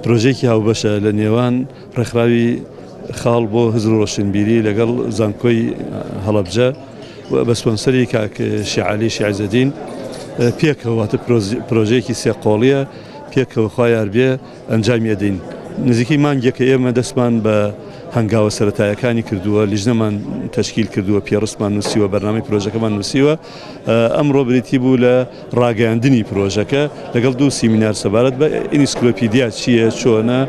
پرۆژێکی هاوبەشە لە نێوان ڕێکخراوی خاڵ بۆ هزر و ڕۆشنبیری لەگەڵ زانکۆی هەڵەبجە بە سپۆنسەری کاک شیعالی شیعزەدین پێکەواتە پرۆژەیەکی سێقۆڵیە پێکەوە خوا یار بێ ئەنجامی ئەدەین. نزیکەی مانگێکە ئێمە دەستمان بە هەنگاوە سەرەتایەکانی کردووە، لیژنەمان تەشکیل کردووە، پێڕستمان نووسیوە، بەرنامەی پرۆژەکەمان نووسیوە. ئەمڕۆ بریتی بوو لە ڕاگەیاندنی پرۆژەکە لەگەڵ دوو سیمینار سەبارەت بە ئینسکلۆپیدیا چییە، چۆنە،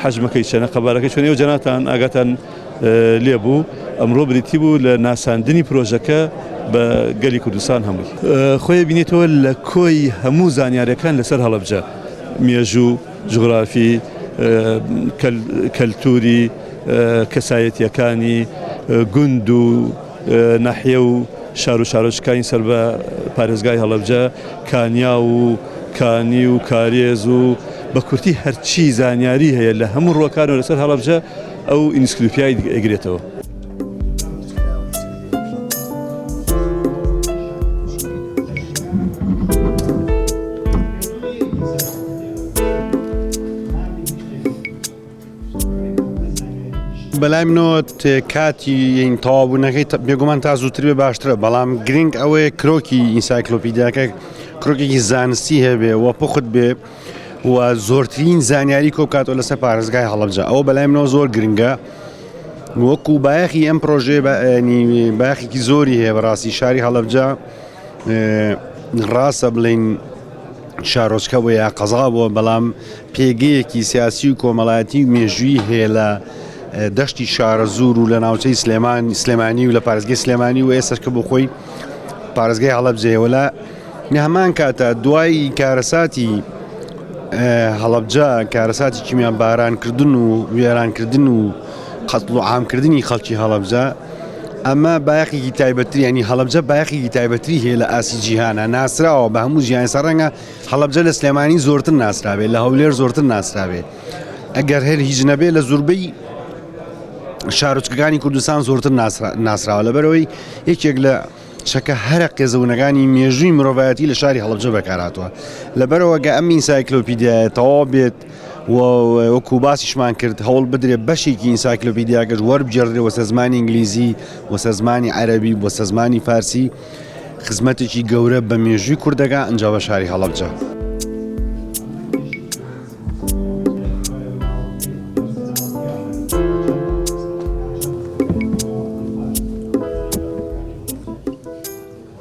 حەجمەکەی چەنە، قەبارەکەی چۆنە و جەناتان ئاگاتان لێبوو. ئەمڕۆ بریتی بوو لە ناساندنی پرۆژەکە بە گەلی کوردستان هەمووی. خۆی بینێتەوە لە کۆی هەموو زانیاریەکان لەسەر هەڵەبجە، مێژوو، جوغرافی، کەلتوری، کەسایەتیەکانی، گوند و ناحیە و شار و شارۆچکانی سەر بە پارێزگای هەڵەبجە، کانیا و کانی و کارێز و بە کورتی هەرچی زانیاری هەیە لە هەموو ڕووەکانەوە لەسەر هەڵەبجە ئەو ئینسکلۆپیای ئەگرێتەوە. بەلای منەوە کاتی تەواوبوونەکەی بێگومان تا زووتر بێ باشترە، بەڵام گرنگ ئەوەیە کرۆکی ئینسایکلۆپیدیاکە کرۆکێکی زانستی هەبێ و پخت بێ و زۆرترین زانیاری کۆبکاتەوە لەسەر پارێزگای هەڵەبجە. ئەوە بەلای منەوە زۆر گرنگە، وەکو بایەخی ئەم پرۆژێ بایەخێکی زۆری هەیە بەڕاستی. شاری هەڵەبجە ڕاستە بڵین شارۆچکە بۆ یا قەزا بووە، بەڵام پێگەیەکی سیاسی و کۆمەڵایەتی و مێژووی هەیە لە دەشتی شارە زوور و لە ناوچەی سلێمانی و لە پارێزگای سلێمانی و ئێستاکە بۆ خۆی پارێزگای هەڵەبجەیەوە. لە هەمان کاتە دوای کارەساتی هەڵەبجە، کارەساتی کیمیان بارانکردن و وێرانکردن و قەتڵ و عامکردنی خەڵکی هەڵەبجە، ئەمە بایەخێکی تایبەتری، ینی هەڵەبجە بایەخێکی تایبەتری هەیە لە ئاسی جیهانە، ناسراوە بە هەموو ژیان. سەرڕەنگە هەڵەبجە لە سلێمانی زۆرتر ناسرابێت، لە هەولێر زۆرتر ناسرابێت، ئەگەر هەر هیچ نەبێت لە زۆربەی شارۆچکەکانی کوردستان زۆرتر ناسراوە. لەبەرەوەی یەکێک لە شەکە هەرە قێزەونەکانی مێژووی مرۆڤایەتی لە شاری هەڵەبجە بەکارهاتووە. لەبەرەوە گە ئەم ئینسایکلۆپیدیایە تەواو بێت وەکو باسیشمان کرد هەوڵ بدرێت بەشێکی ئینسایکلۆپیدیاکەش وەربگێڕدرێت وەسە زمانی ئینگلیزی، وەسە زمانی عەرەبی، وەسە زمانی فارسی، خزمەتێکی گەورە بە مێژووی کوردەکە ئەنجا بە شاری هەڵەبجە.